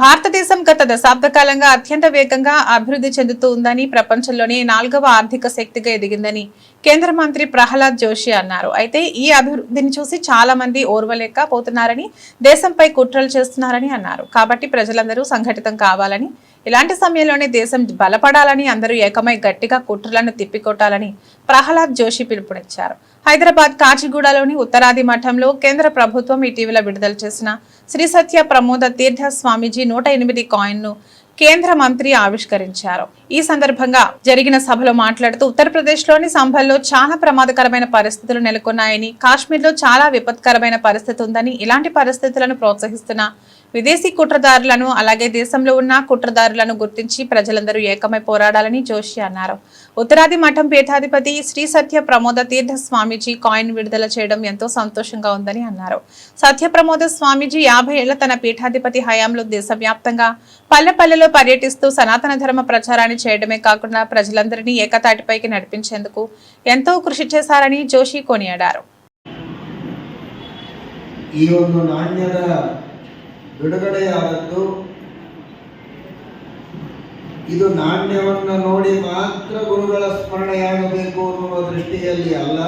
భారతదేశం గత దశాబ్ద కాలంగా అత్యంత వేగంగా అభివృద్ధి చెందుతూ ఉందని, ప్రపంచంలోనే 4వ ఆర్థిక శక్తిగా ఎదిగిందని కేంద్ర మంత్రి ప్రహ్లాద్ జోషి అన్నారు. అయితే ఈ అభివృద్ధిని చూసి చాలా మంది ఓర్వలేకపోతున్నారని, దేశంపై కుట్రలు చేస్తున్నారని అన్నారు. కాబట్టి ప్రజలందరూ సంఘటితం కావాలని, ఇలాంటి సమయంలోనే దేశం బలపడాలని, అందరూ ఏకమై గట్టిగా కుట్రలను తిప్పికొట్టాలని ప్రహ్లాద్ జోషి పిలుపునిచ్చారు. హైదరాబాద్ కాచిగూడలోని ఉత్తరాది మఠంలో కేంద్ర ప్రభుత్వం ఇటీవల విడుదల చేసిన శ్రీ సత్య ప్రమోద తీర్థ స్వామీజీ 108 కాయిన్ను కేంద్ర మంత్రి ఆవిష్కరించారు. ఈ సందర్భంగా జరిగిన సభలో మాట్లాడుతూ ఉత్తరప్రదేశ్లోని సంభల్లో చాలా ప్రమాదకరమైన పరిస్థితులు నెలకొన్నాయని, కాశ్మీర్లో చాలా విపత్కరమైన పరిస్థితి ఉందని, ఇలాంటి పరిస్థితులను ప్రోత్సహిస్తున్న విదేశీ కుట్రదారులను, అలాగే దేశంలో ఉన్న కుట్రదారులను గుర్తించి ప్రజలందరూ ఏకమై పోరాడాలని జోషి అన్నారు. ఉత్తరాది మఠం పీఠాధిపతి శ్రీ సత్య ప్రమోద తీర్థ స్వామీజీ కాయిన్ విడుదల చేయడం ఎంతో సంతోషంగా ఉందని అన్నారు. సత్య ప్రమోద స్వామీజీ 50 ఏళ్ల తన పీఠాధిపతి హయాంలో దేశవ్యాప్తంగా పల్లెపల్లెలో పర్యటిస్తూ సనాతన ధర్మ ప్రచారాన్ని చేయడమే కాకుండా ప్రజలందరినీ ఏకతాటిపైకి నడిపించేందుకు ఎంతో కృషి చేశారని జోషి కొనియాడారు. ಬಿಡುಗಡೆಯಾದದ್ದು ಇದು ನಾಣ್ಯವನ್ನು ನೋಡಿ ಮಾತ್ರ ಗುರುಗಳ ಸ್ಮರಣೆಯಾಗಬೇಕು ಅನ್ನುವ ದೃಷ್ಟಿಯಲ್ಲಿ ಅಲ್ಲ.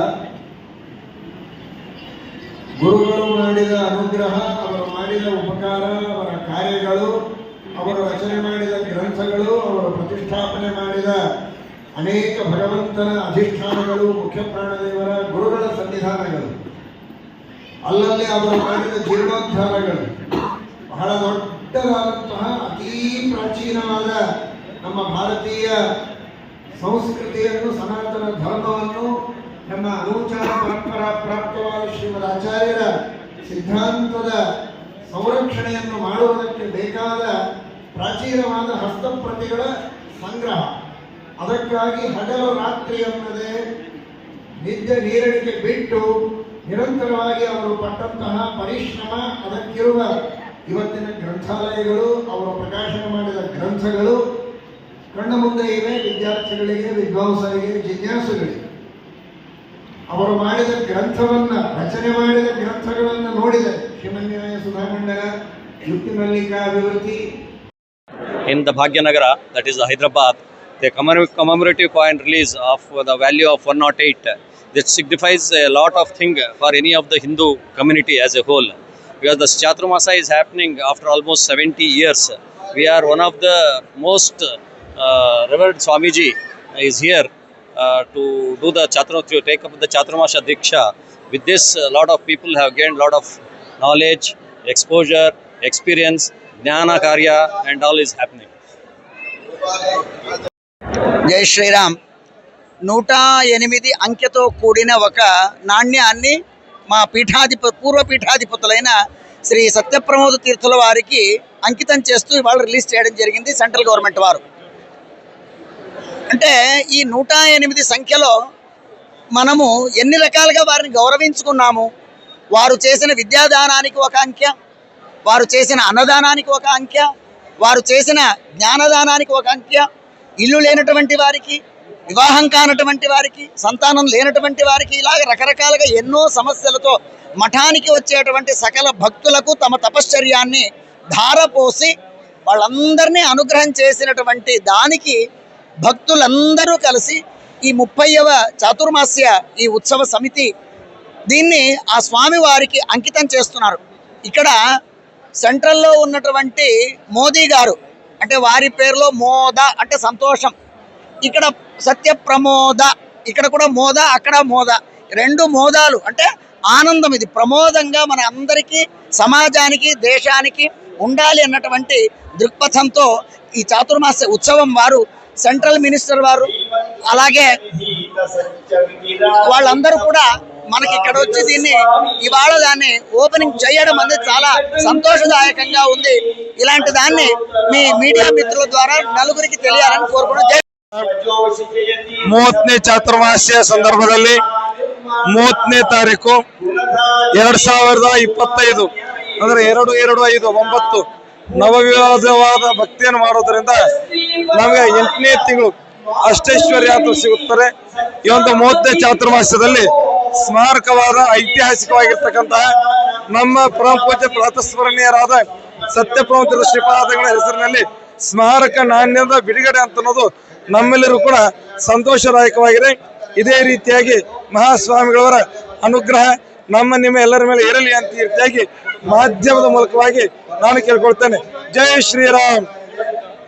ಗುರುಗಳು ಮಾಡಿದ ಅನುಗ್ರಹ, ಅವರು ಮಾಡಿದ ಉಪಕಾರ, ಅವರ ಕಾರ್ಯಗಳು, ಅವರು ರಚನೆ ಮಾಡಿದ ಗ್ರಂಥಗಳು, ಅವರು ಪ್ರತಿಷ್ಠಾಪನೆ ಮಾಡಿದ ಅನೇಕ ಭಗವಂತನ ಅಧಿಷ್ಠಾನಗಳು, ಮುಖ್ಯ ಪ್ರಾಣದೇವರ ಗುರುಗಳ ಸನ್ನಿಧಾನಗಳು, ಅಲ್ಲಲ್ಲಿ ಅವರು ಮಾಡಿದ ಜೀರ್ಣೋದ್ಧಾರಗಳು, ಬಹಳ ದೊಡ್ಡದಾದಂತಹ ಅತೀ ಪ್ರಾಚೀನವಾದ ನಮ್ಮ ಭಾರತೀಯ ಸಂಸ್ಕೃತಿಯನ್ನು, ಸನಾತನ ಧರ್ಮವನ್ನು, ನಮ್ಮ ಅನುಚಾರ ಪರಂಪರಾ ಪ್ರಾಪ್ತವಾದ ಶ್ರೀಮದ್ ಆಚಾರ್ಯರ ಸಿದ್ಧಾಂತದ ಸಂರಕ್ಷಣೆಯನ್ನು ಮಾಡುವುದಕ್ಕೆ ಬೇಕಾದ ಪ್ರಾಚೀನವಾದ ಹಸ್ತಪ್ರತಿಗಳ ಸಂಗ್ರಹ. ಅದಕ್ಕಾಗಿ ಹಗಲು ರಾತ್ರಿ ಅನ್ನದೇ ನಿದ್ದೆ ನೀರಡಿಕೆ ಬಿಟ್ಟು ನಿರಂತರವಾಗಿ ಅವರು ಪಟ್ಟಂತಹ ಪರಿಶ್ರಮ, ಅದಕ್ಕಿರುವ ಇವತ್ತಿನ ಗ್ರಂಥಾಲಯಗಳು, ಅವರು ಪ್ರಕಾಶನ ಮಾಡಿದ ಗ್ರಂಥಗಳು ಕಣ್ಣ ಮುಂದೆ ಇವೆ. ವಿದ್ಯಾರ್ಥಿಗಳಿಗೆ, ವಿದ್ವಾಂಸರಿಗೆ, ಜಿಜ್ಞಾಸುಗಳಿಗೆ ಅವರು ಮಾಡಿದ ಗ್ರಂಥವನ್ನು, ರಚನೆ ಮಾಡಿದ ಗ್ರಂಥಗಳನ್ನು ನೋಡಿದೆ. ಶ್ರೀಮನ್ಯಾಯ ಸುಧಾಮಂಡಲ, ಯುಕ್ತಿ Mallika ವಿವೃತಿ. In the Bhagyanagar, that is Hyderabad, the commemorative coin release of the value of 108, that signifies a lot of things for any of the Hindu community as a whole. Because the Chaturmasa is happening after almost 70 years. We are one of the most revered Swamiji is here to do the to take up the Chaturmasa Diksha. With this, a lot of people have gained a lot of knowledge, exposure, experience, Jnana Karya, and all is happening. జై శ్రీరామ్. 108 అంకెతో కూడిన ఒక నాణ్యాన్ని మా పూర్వ పీఠాధిపతులైన శ్రీ సత్యప్రమోద తీర్థుల వారికి అంకితం చేస్తూ ఇవాళ release చేయడం జరిగింది సెంట్రల్ గవర్నమెంట్ వారు. అంటే ఈ 108 సంఖ్యలో మనము ఎన్ని రకాలుగా వారిని గౌరవించుకున్నాము. వారు చేసిన విద్యాదానానికి ఒక అంకె, వారు చేసిన అన్నదానానికి ఒక అంకె, వారు చేసిన జ్ఞానదానానికి ఒక అంకె, ఇల్లు లేనటువంటి వారికి, వివాహం కానటువంటి వారికి, సంతానం లేనటువంటి వారికి, ఇలాగ రకరకాలుగా ఎన్నో సమస్యలతో మఠానికి వచ్చేటువంటి సకల భక్తులకు తమ తపశ్చర్యాన్ని ధారపోసి వాళ్ళందరినీ అనుగ్రహం చేసినటువంటి దానికి భక్తులందరూ కలిసి ఈ 30వ చాతుర్మాస్య ఈ ఉత్సవ సమితి దీన్ని ఆ స్వామి వారికి అంకితం చేస్తున్నారు. ఇక్కడ సెంట్రల్లో ఉన్నటువంటి మోదీ గారు, అంటే వారి పేరులో మోద అంటే సంతోషం, ఇక్కడ సత్య ప్రమోద, ఇక్కడ కూడా మోద, అక్కడ మోద, 2 మోదాలు అంటే ఆనందం. ఇది ప్రమోదంగా మన అందరికీ, సమాజానికి, దేశానికి ఉండాలి అన్నటువంటి దృక్పథంతో ఈ చాతుర్మాస్య ఉత్సవం వారు, సెంట్రల్ మినిస్టర్ వారు, అలాగే వాళ్ళందరూ కూడా మనకి ఇక్కడ వచ్చి దీన్ని ఇవాళ దాన్ని ఓపెనింగ్ చేయడం అనేది చాలా సంతోషదాయకంగా ఉంది. ఇలాంటి దాన్ని మీ మీడియా మిత్రుల ద్వారా నలుగురికి తెలియాలని కోరుకున్నాను. 30ನೇ ಚಾತುರ್ಮಾಸ್ಯ ಸಂದರ್ಭದಲ್ಲಿ 30ನೇ ತಾರೀಕು 2025 ಅಂದ್ರೆ 2/2/5/9 ನವವಿವಾದವಾದ ಭಕ್ತಿಯನ್ನು ಮಾಡೋದ್ರಿಂದ ನಮಗೆ 8ನೇ ತಿಂಗಳು ಅಷ್ಟೈಶ್ವರ್ಯ ಅಂತ ಸಿಗುತ್ತದೆ. ಈ ಒಂದು 30ನೇ ಚಾತುರ್ಮಾಸ್ಯದಲ್ಲಿ ಸ್ಮಾರಕವಾದ ಐತಿಹಾಸಿಕವಾಗಿರ್ತಕ್ಕಂತಹ ನಮ್ಮ ಪರಮ ಪೂಜ್ಯ ಪ್ರಾತಸ್ಮರಣೀಯರಾದ ಸತ್ಯಪ್ರಮೋದ ಶ್ರೀಪಾದಗಳ ಹೆಸರಿನಲ್ಲಿ ಸ್ಮಾರಕ ನಾಣ್ಯದ ಬಿಡುಗಡೆ ಅಂತ ಅನ್ನೋದು ನಮ್ಮೆಲ್ಲರೂ ಕೂಡ ಸಂತೋಷದಾಯಕವಾಗಿದೆ. ಇದೇ ರೀತಿಯಾಗಿ ಮಹಾಸ್ವಾಮಿಗಳವರ ಅನುಗ್ರಹ ನಿಮ್ಮ ಎಲ್ಲರ ಮೇಲೆ ಇರಲಿ ಅಂತ ಈ ರೀತಿಯಾಗಿ ಮಾಧ್ಯಮದ ಮೂಲಕವಾಗಿ ನಾನು ಕೇಳ್ಕೊಳ್ತೇನೆ. ಜೈ ಶ್ರೀರಾಮ್.